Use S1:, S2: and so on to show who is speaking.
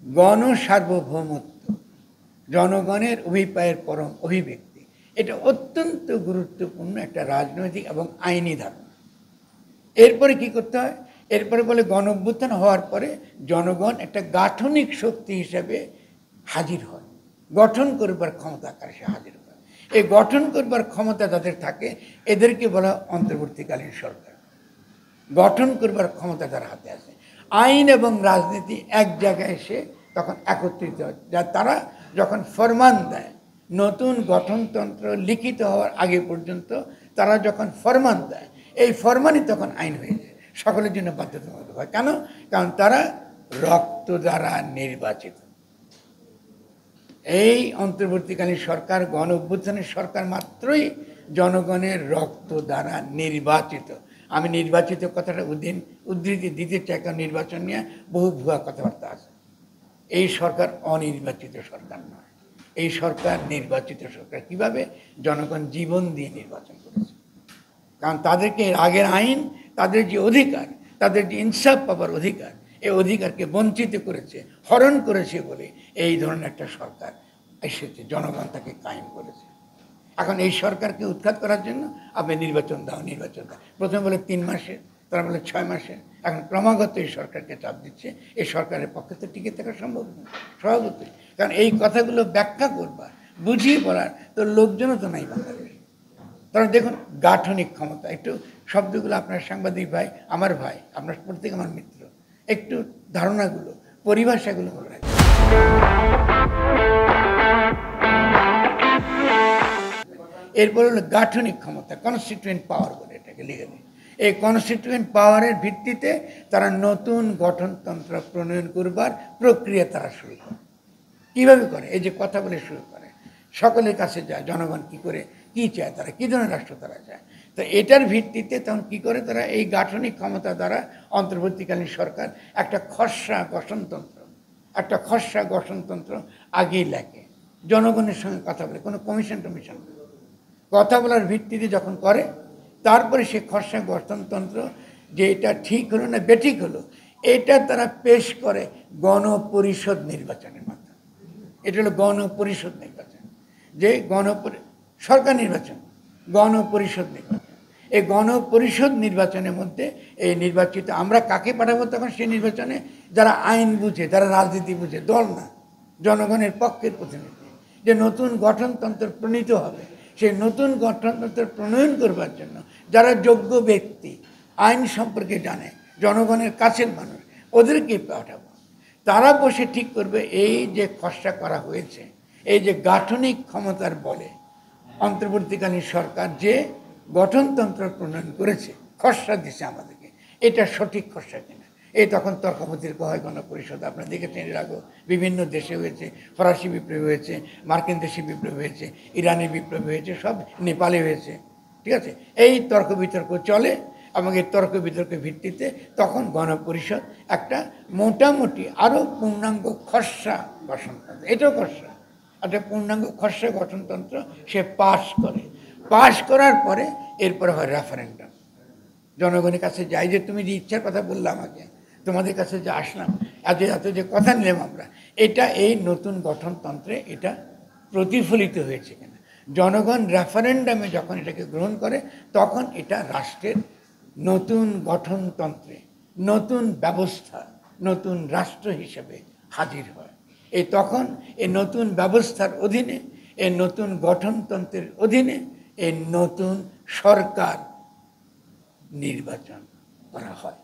S1: গণসার্বভৌমত্ব, জনগণের অভিপ্রায়ের পরম অভিব্যক্তি, এটা অত্যন্ত গুরুত্বপূর্ণ একটা রাজনৈতিক এবং আইনি ধারণা। এরপরে কি করতে হয়? এরপরে বলে গণ অভ্যুত্থান হওয়ার পরে জনগণ একটা গাঠনিক শক্তি হিসেবে হাজির হয়, গঠন করবার ক্ষমতা আকারে সে হাজির হয়। এই গঠন করবার ক্ষমতা যাদের থাকে এদেরকে বলা অন্তর্বর্তীকালীন সরকার। গঠন করবার ক্ষমতা তার হাতে আছে। আইন এবং রাজনীতি এক জায়গায় এসে তখন একত্রিত হয়, যা তারা যখন ফরমান দেয়, নতুন গঠনতন্ত্র লিখিত হওয়ার আগে পর্যন্ত তারা যখন ফরমান দেয়, এই ফরমানই তখন আইন হয়ে যায়, সকলের জন্য বাধ্যতামূলক হয়। কেন? কারণ তারা রক্ত দ্বারা নির্বাচিত। এই অন্তর্বর্তীকালীন সরকার গণ অভ্যুত্থানের সরকার মাত্রই জনগণের রক্ত দ্বারা নির্বাচিত। আমি নির্বাচিত কথাটা উদ্ধৃতি দিতে চাই, কারণ নির্বাচন নিয়ে বহু ভুয়া কথাবার্তা আছে। এই সরকার অনির্বাচিত সরকার নয়, এই সরকার নির্বাচিত সরকার। কিভাবে? জনগণ জীবন দিয়ে নির্বাচন করেছে। কারণ তাদেরকে আগের আইন, তাদের যে অধিকার, তাদের যে ইনসাফ পাবার অধিকার, এই অধিকারকে বঞ্চিত করেছে, হরণ করেছে বলে এই ধরনের একটা সরকার এসেছে, জনগণ তাকে কায়েম করেছে। এখন এই সরকারকে উৎখাত করার জন্য আপনি নির্বাচন দাও, নির্বাচন দাও। প্রথমে বলে 3 মাসের, তারা বলে 6 মাসের। এখন ক্রমাগত এই সরকারকে চাপ দিচ্ছে। এই সরকারের পক্ষে তো টিকে থাকা সম্ভব নয় স্বভাবতই, কারণ এই কথাগুলো ব্যাখ্যা করবার, বুঝিয়ে বলার তো লোকজনও তো নাই বাংলাদেশ। কারণ দেখুন, গাঠনিক ক্ষমতা, একটু শব্দগুলো আপনার সাংবাদিক ভাই, আমার ভাই, আপনার প্রত্যেক আমার মিত্র, একটু ধারণাগুলো, পরিভাষাগুলো মনে রাখবেন। এরপর হলো গাঠনিক ক্ষমতা, কনস্টিটিউয়েন্ট পাওয়ার বলে এটাকে লিখে দিই। এই কনস্টিটিউয়েন্ট পাওয়ারের ভিত্তিতে তারা নতুন গঠনতন্ত্র প্রণয়ন করবার প্রক্রিয়া তারা শুরু করে। কীভাবে করে? এই যে কথা বলে শুরু করে, সকলের কাছে যায়, জনগণ কি করে, কি চায়, তারা কী ধরনের রাষ্ট্র তারা চায়। তো এটার ভিত্তিতে তখন কী করে তারা এই গাঠনিক ক্ষমতা দ্বারা অন্তর্বর্তীকালীন সরকার একটা খসড়া গঠনতন্ত্র আগেই লেখে, জনগণের সঙ্গে কথা বলে, কোনো কমিশন টমিশন কথা বলার ভিত্তিতে যখন করে, তারপরে সে খসড়া গঠনতন্ত্র যে এটা ঠিক হলো না বেঠিক হলো, এটা তারা পেশ করে গণপরিষদ নির্বাচনের মাধ্যমে। এটা হলো গণপরিষদ নির্বাচন, যে সরকার নির্বাচন, গণপরিষদ নির্বাচন। এই গণপরিষদ নির্বাচনের মধ্যে এই নির্বাচিত আমরা কাকে পাঠাবো তখন সেই নির্বাচনে? যারা আইন বুঝে, যারা রাজনীতি বুঝে, দল না, জনগণের পক্ষের প্রতিনিধি। যে নতুন গঠনতন্ত্র প্রণীত হবে, সেই নতুন গঠনতন্ত্র প্রণয়ন করবার জন্য যারা যোগ্য ব্যক্তি, আইন সম্পর্কে জানে, জনগণের কাছের মানুষ, ওদেরকে পাঠাবো। তারা বসে ঠিক করবে এই যে খসড়া করা হয়েছে, এই যে গাঠনিক ক্ষমতার বলে অন্তর্বর্তীকালীন সরকার যে গঠনতন্ত্র প্রণয়ন করেছে, খসড়া দিছে আমাদেরকে, এটা সঠিক খসড়া কিনা। এই তখন তর্ক বিতর্ক হয় গণপরিষদ। আপনারা দেখেছেন এর আগেও বিভিন্ন দেশে হয়েছে, ফরাসি বিপ্লব হয়েছে, মার্কিন দেশে বিপ্লব হয়েছে, ইরানি বিপ্লব হয়েছে, সব নেপালে হয়েছে, ঠিক আছে। এই তর্ক বিতর্ক চলে এবং এই তর্ক বিতর্কের ভিত্তিতে তখন গণপরিষদ একটা মোটামুটি আরও পূর্ণাঙ্গ খসড়া গঠনতন্ত্র, এটাও খসড়া, একটা পূর্ণাঙ্গ খসড়া গঠনতন্ত্র সে পাশ করার পরে এরপরে হয় রেফারেন্ডাম। জনগণের কাছে যাই যে তুমি যে ইচ্ছার কথা বললে আমাকে, তোমাদের কাছে যে আসলাম, এত যে কথা নিলাম আমরা, এটা এই নতুন গঠনতন্ত্রে এটা প্রতিফলিত হয়েছে কিনা। জনগণ রেফারেন্ডামে যখন এটাকে গ্রহণ করে তখন এটা রাষ্ট্রের নতুন গঠনতন্ত্রে, নতুন ব্যবস্থা, নতুন রাষ্ট্র হিসেবে হাজির হয়। এই তখন এই নতুন ব্যবস্থার অধীনে, এই নতুন গঠনতন্ত্রের অধীনে এই নতুন সরকার নির্বাচন করা হয়।